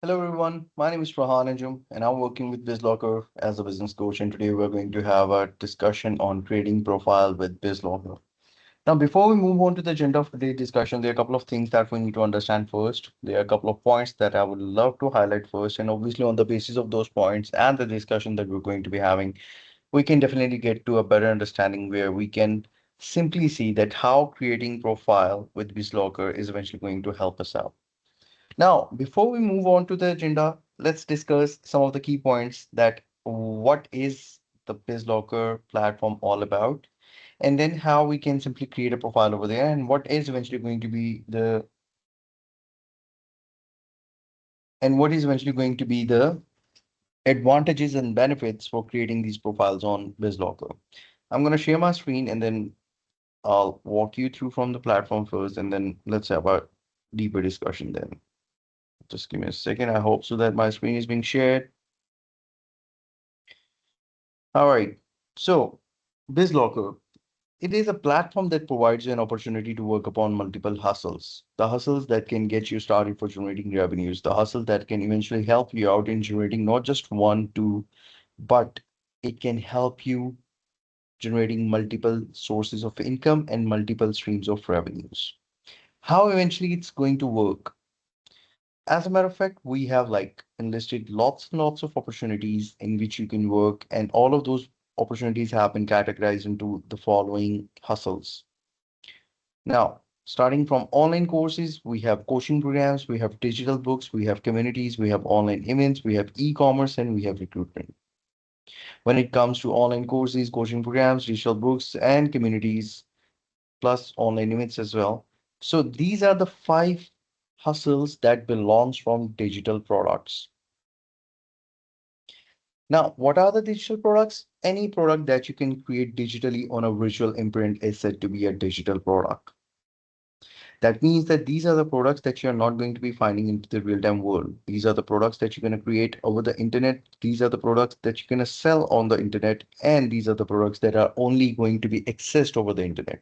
Hello everyone, my name is Prahan Anjum and I'm working with Bizlockr as a business coach, and today we're going to have a discussion on creating profile with Bizlockr. Now, before we move on to the agenda of today's discussion, there are a couple of things that we need to understand first. There are a couple of points that I would love to highlight first, and obviously on the basis of those points and the discussion that we're going to be having, we can definitely get to a better understanding where we can simply see that how creating profile with Bizlockr is eventually going to help us out. Now, before we move on to the agenda, let's discuss some of the key points that what is the BizLocker platform all about, and then how we can simply create a profile over there, and what is eventually going to be the advantages and benefits for creating these profiles on BizLocker. I'm going to share my screen and then I'll walk you through from the platform first, and then let's have a deeper discussion then. Just give me a second. I hope so that my screen is being shared. All right. So, BizLocker, it is a platform that provides you an opportunity to work upon multiple hustles. The hustles that can get you started for generating revenues, the hustle that can eventually help you out in generating not just one, two, but it can help you generating multiple sources of income and multiple streams of revenues. How eventually it's going to work? As a matter of fact, we have like enlisted lots and lots of opportunities in which you can work, and all of those opportunities have been categorized into the following hustles. Now, starting from online courses, we have coaching programs, we have digital books, we have communities, we have online events, we have e-commerce, and we have recruitment. When it comes to online courses, coaching programs, digital books, and communities, plus online events as well. So these are the five hustles that belongs from digital products. Now, what are the digital products? Any product that you can create digitally on a visual imprint is said to be a digital product. That means that these are the products that you're not going to be finding into the real-time world. These are the products that you're going to create over the internet. These are the products that you're going to sell on the internet. And these are the products that are only going to be accessed over the internet.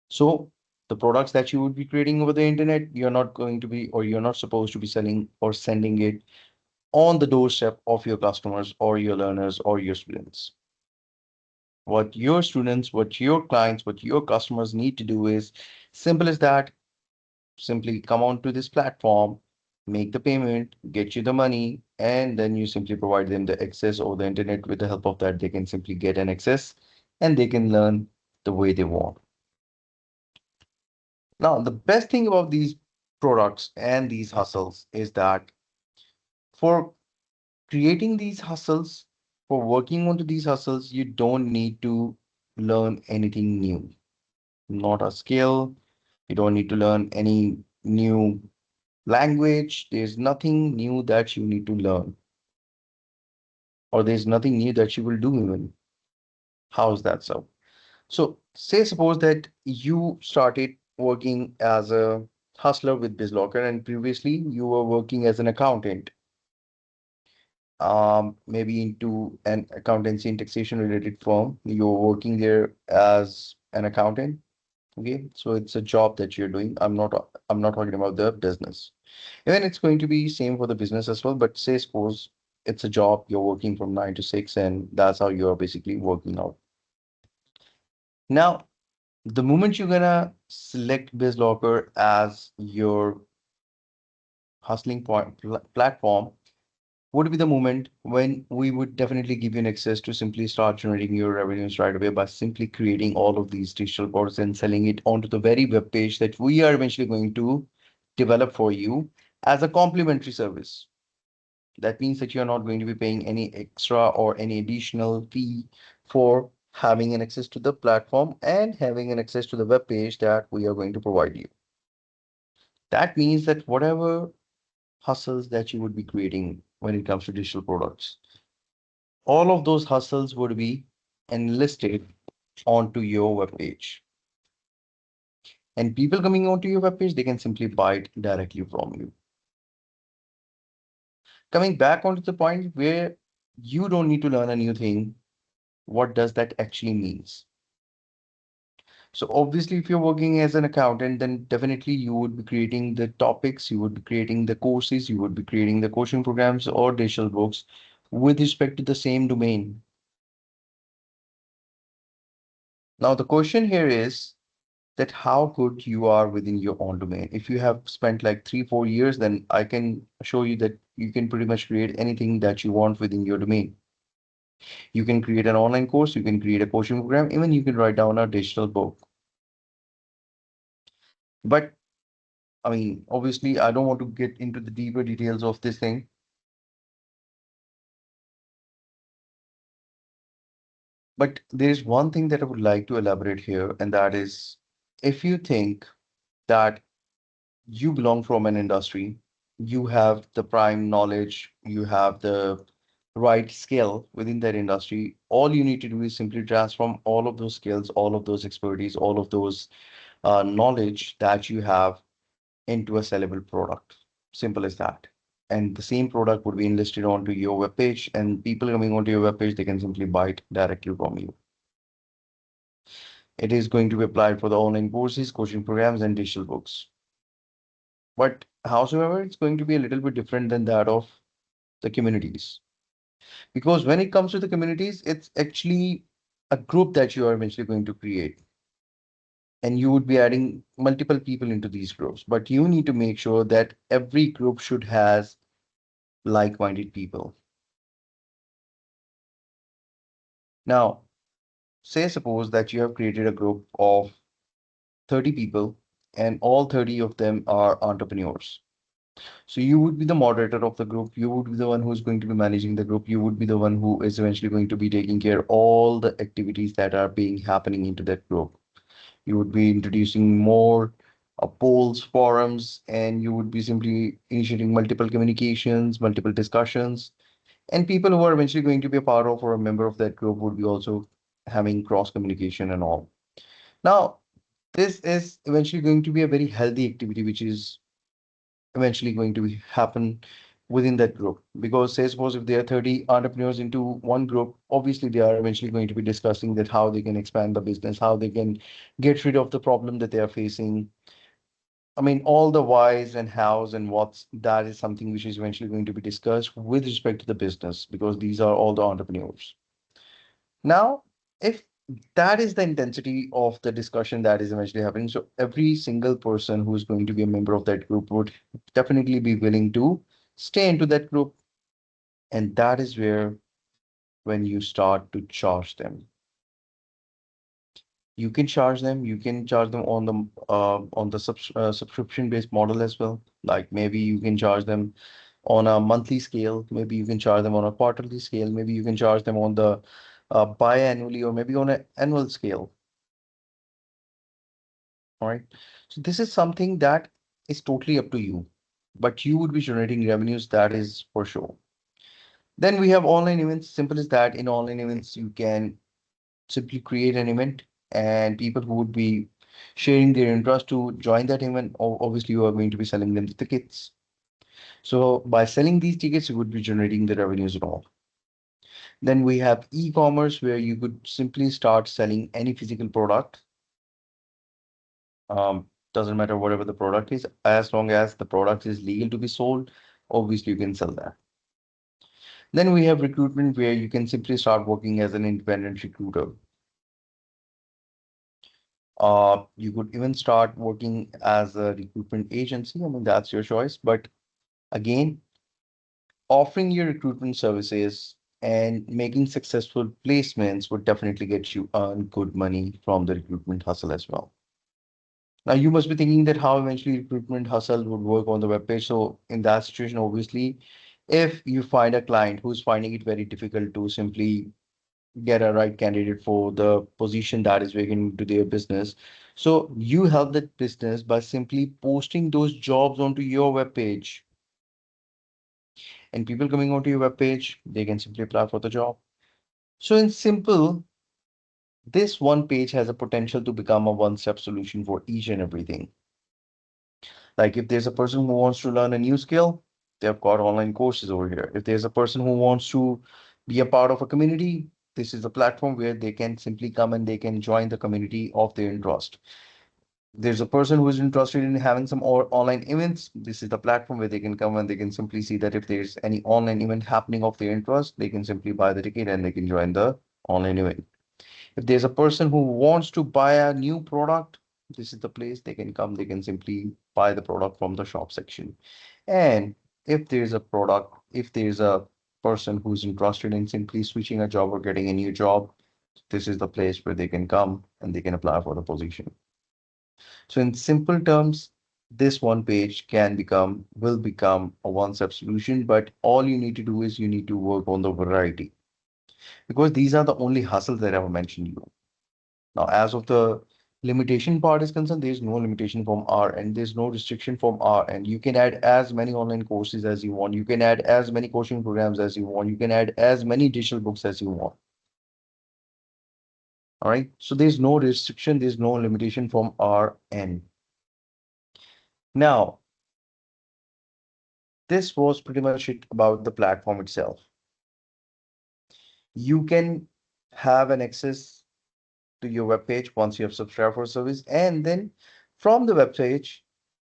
So the products that you would be creating over the internet, you're not going to be, or you're not supposed to be selling or sending it on the doorstep of your customers or your learners or your students. What your students, what your clients, what your customers need to do is simple as that. Simply come onto this platform, make the payment, get you the money, and then you simply provide them the access over the internet. With the help of that, they can simply get an access and they can learn the way they want. Now, the best thing about these products and these hustles is that for creating these hustles, for working onto these hustles, you don't need to learn anything new, not a skill. You don't need to learn any new language. There's nothing new that you need to learn, or there's nothing new that you will do even. How is that so? So, say suppose that you started working as a hustler with BizLocker, and previously you were working as an accountant, maybe into an accountancy and taxation related firm. You're working there as an accountant. Okay, so it's a job that you're doing. I'm not talking about the business. Even it's going to be same for the business as well, but say suppose it's a job you're working from 9 to 6, and that's how you're basically working out. Now, the moment you're gonna select BizLocker as your hustling platform would be the moment when we would definitely give you an access to simply start generating your revenues right away by simply creating all of these digital products and selling it onto the very web page that we are eventually going to develop for you as a complimentary service. That means that you're not going to be paying any extra or any additional fee for having an access to the platform and having an access to the web page that we are going to provide you. That means that whatever hustles that you would be creating when it comes to digital products, all of those hustles would be enlisted onto your web page. And people coming onto your web page, they can simply buy it directly from you. Coming back onto the point where you don't need to learn a new thing, what does that actually means? So obviously, if you're working as an accountant, then definitely you would be creating the topics, you would be creating the courses, you would be creating the coaching programs or digital books with respect to the same domain. Now, the question here is that how good you are within your own domain. If you have spent like 3, 4 years, then I can show you that you can pretty much create anything that you want within your domain. You can create an online course, you can create a coaching program, even you can write down a digital book. But I mean, obviously, I don't want to get into the deeper details of this thing. But there's one thing that I would like to elaborate here, and that is if you think that you belong from an industry, you have the prime knowledge, you have the right skill within that industry, all you need to do is simply transform all of those skills, all of those expertise, all of those knowledge that you have into a sellable product. Simple as that. And the same product would be enlisted onto your web page, and people coming onto your web page, they can simply buy it directly from you. It is going to be applied for the online courses, coaching programs, and digital books. But howsoever, it's going to be a little bit different than that of the communities. Because when it comes to the communities, it's actually a group that you are eventually going to create. And you would be adding multiple people into these groups. But you need to make sure that every group should has like-minded people. Now, say suppose that you have created a group of 30 people and all 30 of them are entrepreneurs. So you would be the moderator of the group. You would be the one who's going to be managing the group. You would be the one who is eventually going to be taking care of all the activities that are being happening into that group. You would be introducing more polls, forums, and you would be simply initiating multiple communications, multiple discussions, and people who are eventually going to be a part of or a member of that group would be also having cross communication and all. Now, this is eventually going to be a very healthy activity, which is eventually going to happen within that group. Because say suppose if there are 30 entrepreneurs into one group, obviously they are eventually going to be discussing that how they can expand the business, how they can get rid of the problem that they are facing. I mean, all the whys and hows and what's, that is something which is eventually going to be discussed with respect to the business, because these are all the entrepreneurs. Now, if that is the intensity of the discussion that is eventually happening, so every single person who is going to be a member of that group would definitely be willing to stay into that group. And that is where, when you start to charge them, you can charge them on the subscription based model as well. Like maybe you can charge them on a monthly scale, maybe you can charge them on a quarterly scale, maybe you can charge them on the biannually, or maybe on an annual scale. All right. So this is something that is totally up to you, but you would be generating revenues, that is for sure. Then we have online events. Simple as that. In online events, you can simply create an event, and people who would be sharing their interest to join that event, obviously you are going to be selling them the tickets. So by selling these tickets, you would be generating the revenues and all. Then we have e-commerce, where you could simply start selling any physical product. Doesn't matter whatever the product is, as long as the product is legal to be sold, obviously you can sell that. Then we have recruitment, where you can simply start working as an independent recruiter. You could even start working as a recruitment agency. I mean, that's your choice. But again, offering your recruitment services and making successful placements would definitely get you earn good money from the recruitment hustle as well. Now, you must be thinking that how eventually recruitment hustle would work on the web page. So in that situation, obviously, if you find a client who's finding it very difficult to simply get a right candidate for the position that is vacant to their business, so you help that business by simply posting those jobs onto your web page. And people coming onto your web page, they can simply apply for the job. So in simple, this one page has a potential to become a one-step solution for each and everything. Like if there's a person who wants to learn a new skill, they've got online courses over here. If there's a person who wants to be a part of a community, This is a platform where they can simply come and they can join the community of their interest. There's a person who is interested in having some online events. This is the platform where they can come and they can simply see that if there's any online event happening of their interest, they can simply buy the ticket and they can join the online event. If there's a person who wants to buy a new product, this is the place they can come. They can simply buy the product from the shop section. And if there's a person who's interested in simply switching a job or getting a new job, this is the place where they can come and they can apply for the position. So in simple terms, this one page will become a one-step solution, but all you need to do is you need to work on the variety because these are the only hustles that I've mentioned you. Now, as of the limitation part is concerned, there's no limitation from our end. There's no restriction from our end. You can add as many online courses as you want. You can add as many coaching programs as you want. You can add as many digital books as you want. All right. So there's no restriction. There's no limitation from our end. Now, this was pretty much it about the platform itself. You can have an access to your web page once you have subscribed for service, and then from the web page,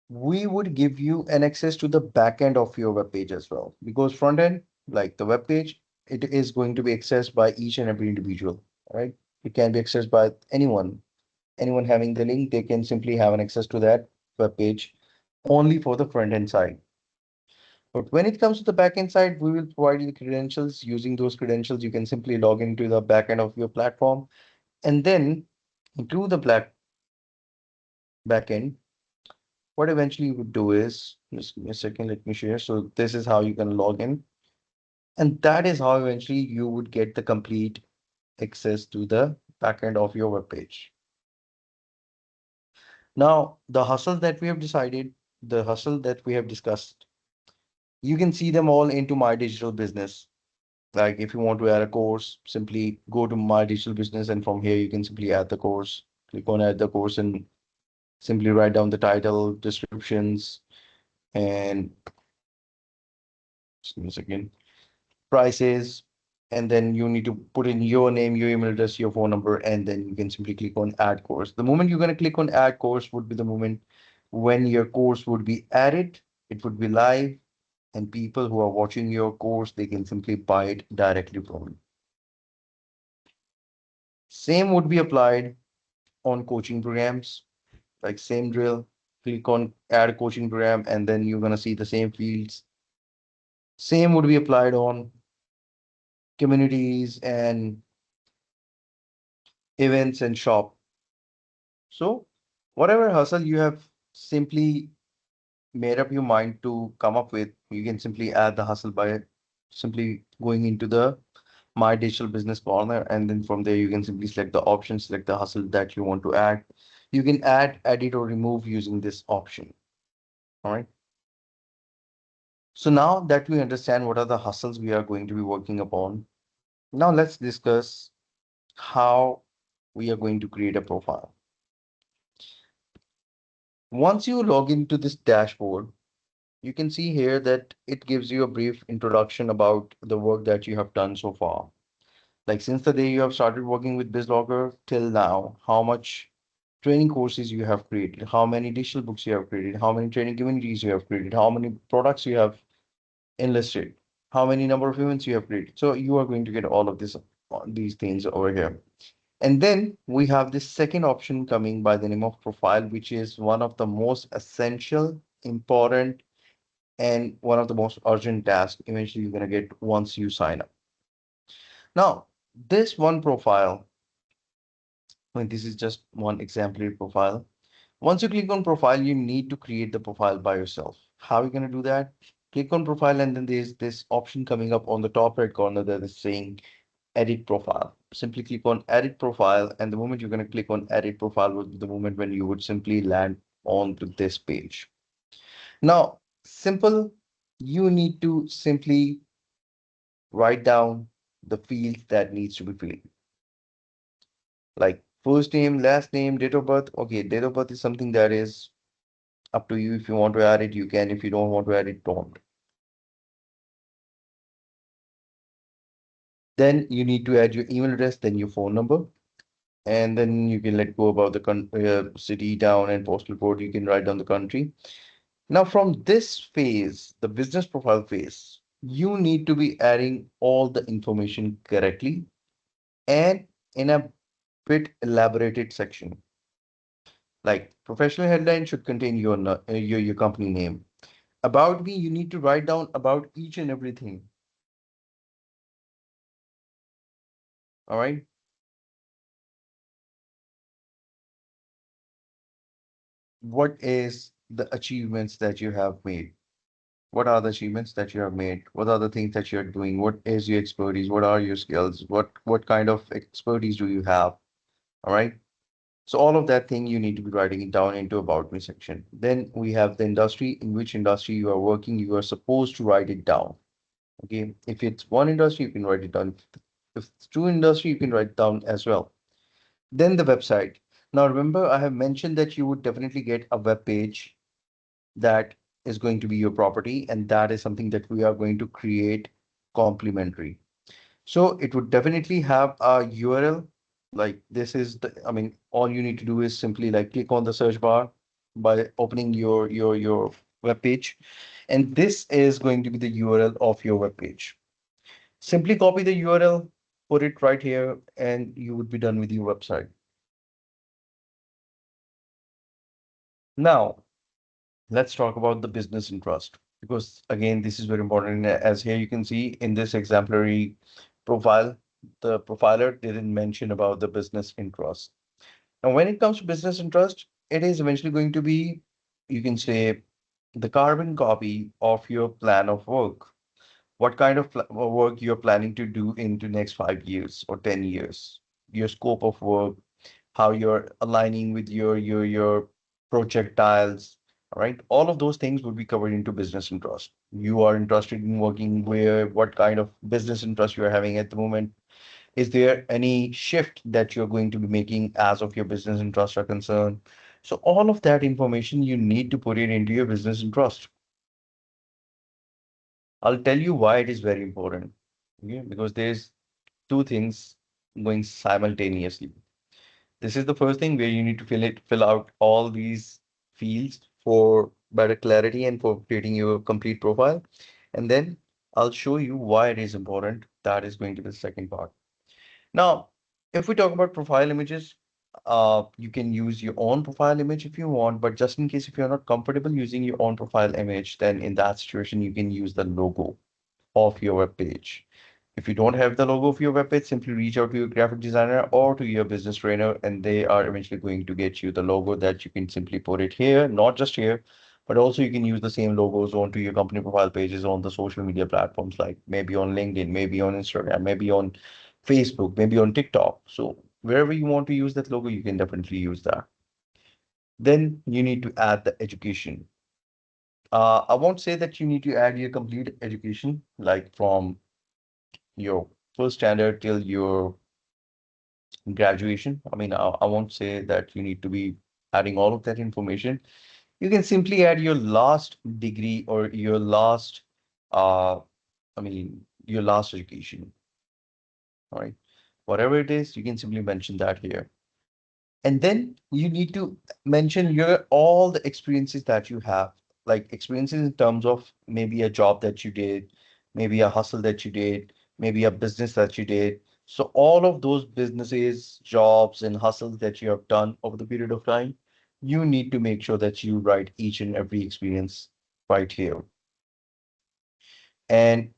we would give you an access to the back end of your web page as well. Because front end, like the web page, it is going to be accessed by each and every individual, right? It can be accessed by anyone. Anyone having the link, they can simply have an access to that web page only for the front end side. But when it comes to the backend side, we will provide you the credentials. Using those credentials, you can simply log into the backend of your platform and then include the backend. What eventually you would do is, just give me a second, let me share. So this is how you can log in. And that is how eventually you would get the complete access to the backend of your web page. Now, the hustles that we have decided, the hustle that we have discussed, you can see them all into My Digital Business. Like if you want to add a course, simply go to My Digital Business, and from here you can simply add the course. Click on add the course and simply write down the title, descriptions, and just give me a second, prices. And then you need to put in your name, your email address, your phone number, and then you can simply click on add course. The moment you're going to click on add course would be the moment when your course would be added, it would be live, and people who are watching your course, they can simply buy it directly from you. Same would be applied on coaching programs, like same drill. Click on add a coaching program, and then you're going to see the same fields. Same would be applied on communities and events and shop. So whatever hustle you have simply made up your mind to come up with, you can simply add the hustle by simply going into the My Digital Business corner, and then from there you can simply select the option, select the hustle that you want to add. You can add, edit, or remove using this option. All right. So now that we understand what are the hustles we are going to be working upon, now let's discuss how we are going to create a profile. Once you log into this dashboard, you can see here that it gives you a brief introduction about the work that you have done so far. Like since the day you have started working with Bizlockr till now, how much training courses you have created, how many digital books you have created, how many training communities you have created, how many products you have enlisted, how many number of events you have created. So you are going to get all of these things over here. And then we have this second option coming by the name of profile, which is one of the most essential, important, and one of the most urgent tasks eventually you're going to get once you sign up. Now, this one profile, I mean, this is just one exemplary profile. Once you click on profile, you need to create the profile by yourself. How are you going to do that? Click on profile, and then there's this option coming up on the top right corner that is saying edit profile. Simply click on edit profile, and the moment you're going to click on edit profile would be the moment when you would simply land onto this page. Now, simple, you need to simply write down the fields that needs to be filled. Like first name, last name, date of birth. Okay, date of birth is something that is up to you. If you want to add it, you can. If you don't want to add it, don't. Then you need to add your email address, then your phone number, and then you can let go about the city, town, and postal code. You can write down the country. Now, from this phase, the business profile phase, you need to be adding all the information correctly and in a bit elaborated section. Like professional headline should contain your company name. About me, you need to write down about each and everything. All right. What is the achievements that you have made? What are the achievements that you have made? What are the things that you're doing? What is your expertise? What are your skills? What kind of expertise do you have? All right. So all of that thing you need to be writing it down into about me section. Then we have the industry, in which industry you are working. You are supposed to write it down. Okay. If it's one industry, you can write it down. If it's two industry, you can write it down as well. Then the website. Now remember, I have mentioned that you would definitely get a web page that is going to be your property, and that is something that we are going to create complimentary. So it would definitely have a URL. Like this is the, I mean, all you need to do is simply like click on the search bar by opening your web page, and this is going to be the URL of your web page. Simply copy the URL, put it right here, and you would be done with your website. Now, let's talk about the business interest, because again, this is very important. As here you can see in this exemplary profile, the profiler didn't mention about the business interest. Now, when it comes to business interest, it is eventually going to be, you can say, the carbon copy of your plan of work. What kind of work you're planning to do into next 5 years or 10 years, your scope of work, how you're aligning with your projectiles. All right, all of those things would be covered into business interest. You are interested in working where, what kind of business interest you are having at the moment. Is there any shift that you're going to be making as of your business interests are concerned? So all of that information you need to put it into your business interest. I'll tell you why it is very important. Okay, because there's two things going simultaneously. This is the first thing where you need to fill out all these fields for better clarity and for creating your complete profile. And then I'll show you why it is important. That is going to be the second part. Now, if we talk about profile images, you can use your own profile image if you want, but just in case if you're not comfortable using your own profile image, then in that situation, you can use the logo of your web page. If you don't have the logo of your web page, simply reach out to your graphic designer or to your business trainer, and they are eventually going to get you the logo that you can simply put it here, not just here, but also you can use the same logos onto your company profile pages on the social media platforms, like maybe on LinkedIn, maybe on Instagram, maybe on Facebook, maybe on TikTok. So wherever you want to use that logo, you can definitely use that. Then you need to add the education. I won't say that you need to add your complete education, like from your first standard till your graduation. I mean, I won't say that you need to be adding all of that information. You can simply add your last degree or your last, uh, your last education. All right. Whatever it is, you can simply mention that here. And then you need to mention your all the experiences that you have, like experiences in terms of maybe a job that you did, maybe a hustle that you did, maybe a business that you did. So all of those businesses, jobs, and hustles that you have done over the period of time, you need to make sure that you write each and every experience right here. And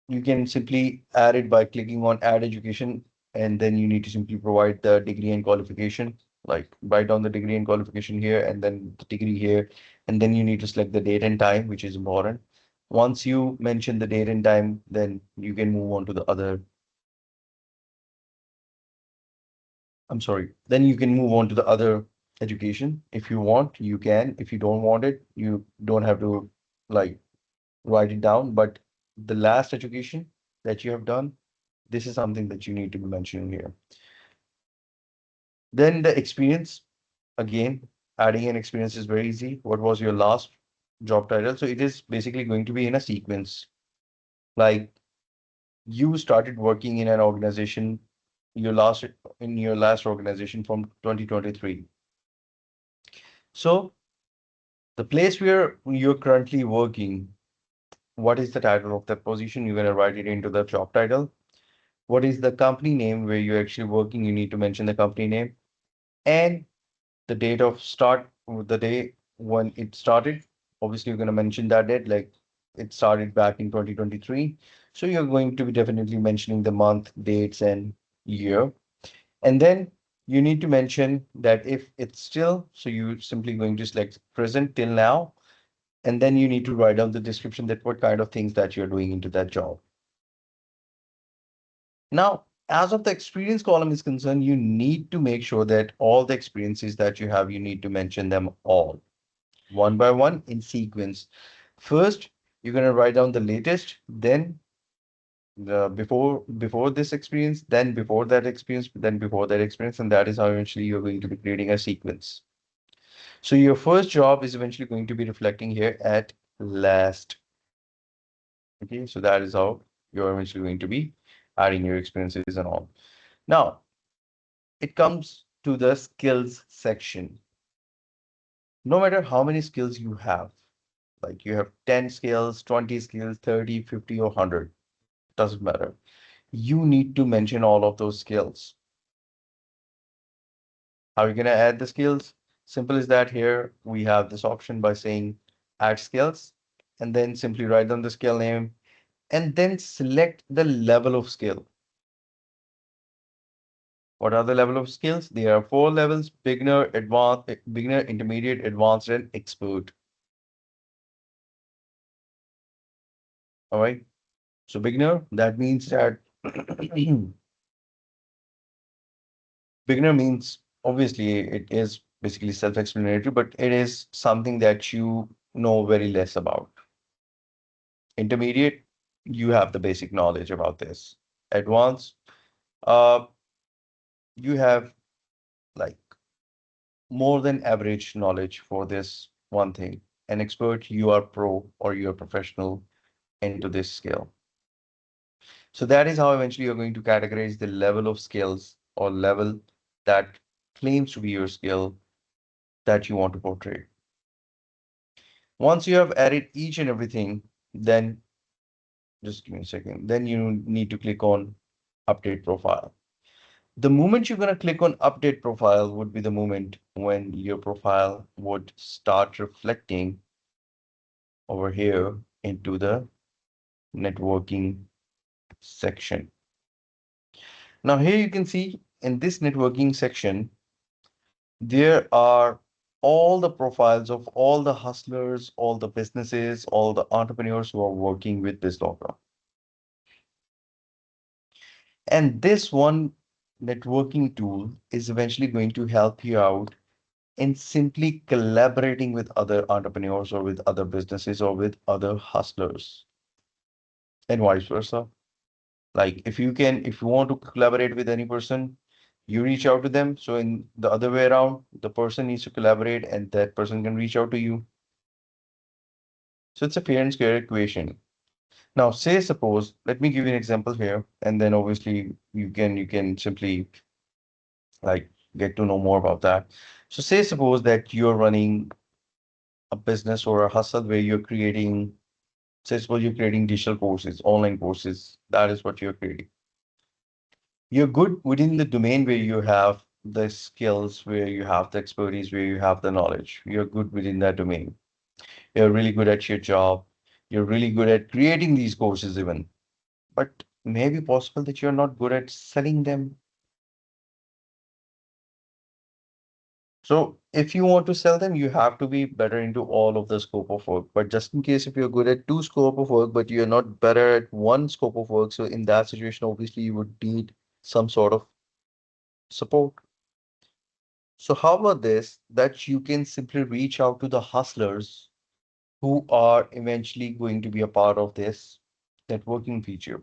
you can simply add it by clicking on add education, and then you need to simply provide the degree and qualification, like write down the degree and qualification here and then the degree here, and then you need to select the date and time, which is important. Once you mention the date and time, then you can move on to the other, I'm sorry, then you can move on to the other education. If you want, you can. If you don't want it, you don't have to like write it down. But the last education that you have done, this is something that you need to be mentioning here. Then the experience, again, adding an experience is very easy. What was your last job title? So it is basically going to be in a sequence. Like You started working in an organization, your last in your last organization from 2023. So the place where you're currently working, what is the title of that position? You're going to write it into the job title. What is the company name where you're actually working? You need to mention the company name and the date of start, the day when it started. Obviously, you're going to mention that date, like it started back in 2023. So you're going to be definitely mentioning the month, dates, and year. And then you need to mention that if it's still, so you're simply going to select present till now. And then you need to write down the description that what kind of things that you're doing into that job. Now, as of the experience column is concerned, you need to make sure that all the experiences that you have, you need to mention them all one by one in sequence. First, you're going to write down the latest, then the before this experience, then before that experience, then before that experience, and that is how eventually you're going to be creating a sequence. So your first job is eventually going to be reflecting here at last. Okay, so that is how you're eventually going to be adding your experiences and all. Now, it comes to the skills section. No matter how many skills you have, like you have 10 skills, 20 skills, 30, 50, or 100, doesn't matter. You need to mention all of those skills. How are you going to add the skills? Simple as that. Here we have this option by saying add skills, and then simply write down the skill name and then select the level of skill. What are the level of skills? There are four levels: beginner, advanced, beginner, intermediate, advanced, and expert. All right. So beginner, that means that beginner means obviously it is basically self-explanatory, but it is something that you know very less about. Intermediate, you have the basic knowledge about this. Advanced, uh, you have like more than average knowledge for this one thing. An expert, you are pro or you're professional into this skill. So that is how eventually you're going to categorize the level of skills or level that claims to be your skill that you want to portray. Once you have added each and everything, then just give me a second. Then you need to click on update profile. The moment you're going to click on update profile would be the moment when your profile would start reflecting over here into the networking section. Now here you can see in this networking section, there are all the profiles of all the hustlers, all the businesses, all the entrepreneurs who are working with Bizlockr. And this one networking tool is eventually going to help you out in simply collaborating with other entrepreneurs or with other businesses or with other hustlers and vice versa. Like if you want to collaborate with any person, you reach out to them. So in the other way around, the person needs to collaborate and that person can reach out to you. So it's a fair and square equation. Now, say suppose, let me give you an example here, and then obviously you can simply like get to know more about that. So say suppose that you're running a business or a hustle where you're creating, say suppose you're creating digital courses, online courses. That is what you're creating. You're good within the domain where you have the skills, where you have the expertise, where you have the knowledge. You're good within that domain. You're really good at your job. You're really good at creating these courses even. But maybe possible that you're not good at selling them. So if you want to sell them, you have to be better into all of the scope of work. But just in case if you're good at two scope of work, but you're not better at one scope of work, so in that situation, obviously you would need some sort of support. So how about this, that you can simply reach out to the hustlers who are eventually going to be a part of this networking feature.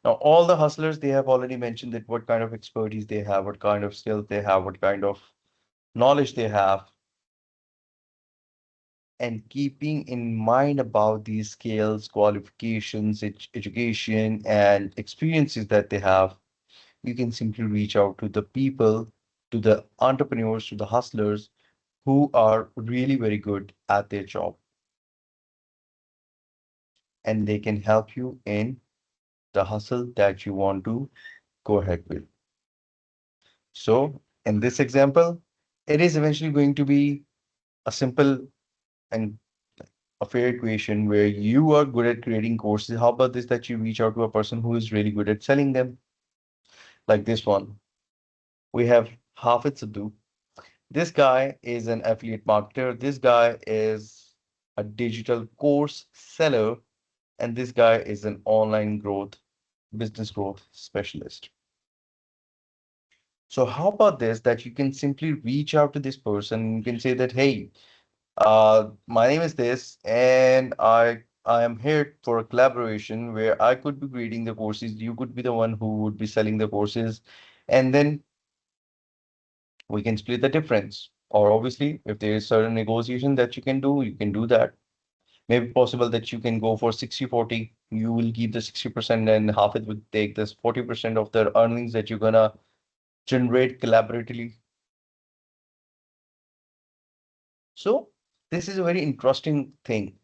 Now, all the hustlers, they have already mentioned that what kind of expertise they have, what kind of skills they have, what kind of knowledge they have. and keeping in mind about these skills, qualifications, education, and experiences that they have, you can simply reach out to the people, to the entrepreneurs, to the hustlers who are really very good at their job, and they can help you in the hustle that you want to go ahead with. So, in this example, it is eventually going to be a simple and a fair equation where you are good at creating courses. How about this that you reach out to a person who is really good at selling them? Like this one. We have Hafid Sidhu. This guy is an affiliate marketer. This guy is a digital course seller. And this guy is an online growth, business growth specialist. So how about this that you can simply reach out to this person. You can say that, hey, my name is this, and I am here for a collaboration where I could be creating the courses. You could be the one who would be selling the courses, and then we can split the difference. Or obviously, if there is certain negotiation that you can do that. Maybe possible that you can go for 60-40. You will keep the 60% and half it would take this 40% of the earnings that you're gonna generate collaboratively. So this is a very interesting thing.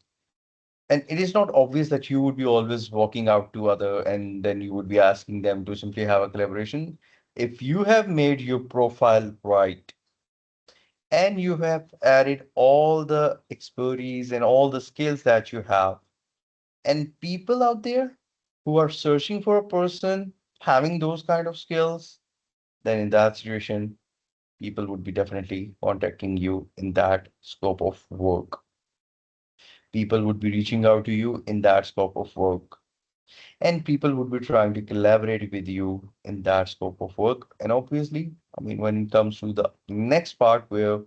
And it is not obvious that you would be always walking out to other and then you would be asking them to simply have a collaboration. If you have made your profile right and you have added all the expertise and all the skills that you have, and people out there who are searching for a person having those kind of skills, then in that situation, people would be definitely contacting you in that scope of work. People would be reaching out to you in that scope of work. And people would be trying to collaborate with you in that scope of work. And obviously, I mean, when it comes to the next part where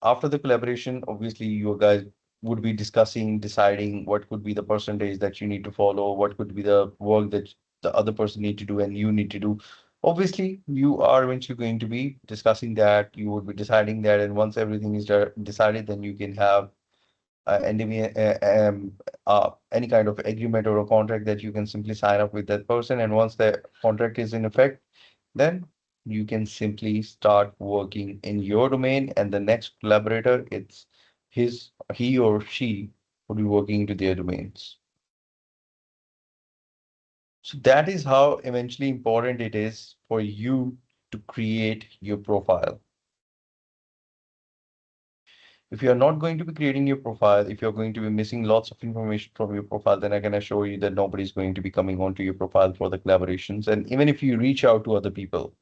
after the collaboration, obviously you guys would be discussing, deciding what could be the percentage that you need to follow, what could be the work that the other person need to do and you need to do. Obviously, you are eventually going to be discussing that. You would be deciding that, and once everything is decided, then you can have any kind of agreement or a contract that you can simply sign up with that person. And once the contract is in effect, then you can simply start working in your domain. And the next collaborator, it's he or she would be working into their domains. So that is how eventually important it is for you to create your profile. If you're not going to be creating your profile, if you're going to be missing lots of information from your profile, then I can assure you that nobody's going to be coming onto your profile for the collaborations. And even if you reach out to other people,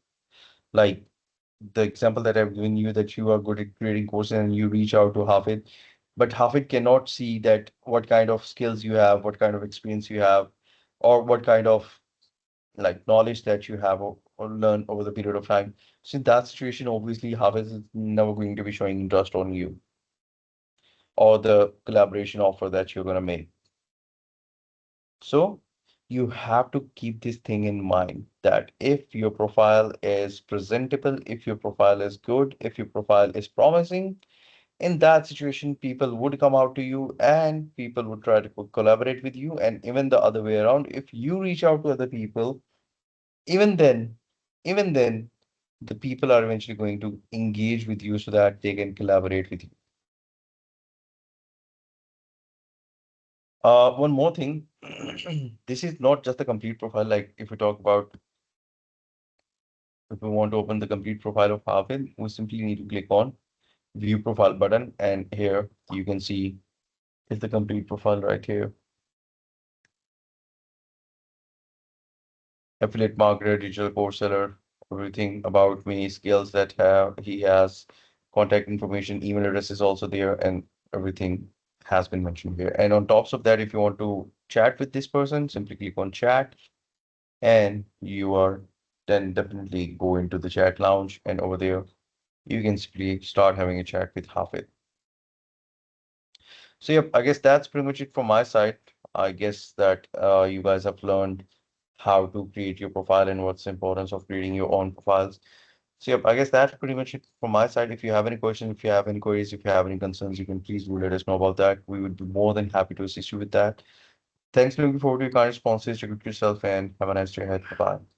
like the example that I've given you, that you are good at creating courses and you reach out to Hafid, but Hafid cannot see that what kind of skills you have, what kind of experience you have, or what kind of like knowledge that you have or learn over the period of time. So in that situation, obviously, Hafid is never going to be showing interest on you or the collaboration offer that you're going to make. So you have to keep this thing in mind that if your profile is presentable, if your profile is good, if your profile is promising, in that situation, people would come out to you and people would try to collaborate with you. And even the other way around, if you reach out to other people, even then, even then, the people are eventually going to engage with you so that they can collaborate with you. One more thing, this is not just a complete profile. Like if we talk about, if we want to open the complete profile of Hafid, we simply need to click on view profile button. And here you can see is the complete profile right here. Affiliate marketer, digital course seller, everything about me, skills that he has, contact information, email address is also there, and everything has been mentioned here. And on tops of that, if you want to chat with this person, simply click on chat and you are then definitely go into the chat lounge and over there you can simply start having a chat with Hafid. So yep, I guess that's pretty much it from my side. I guess that you guys have learned how to create your profile and what's the importance of creating your own profiles. So yep, I guess that's pretty much it from my side. If you have any questions, if you have any queries, if you have any concerns, you can please do let us know about that. We would be more than happy to assist you with that. Thanks, looking forward to your kind responses. Take care of yourself and have a nice day ahead. Bye.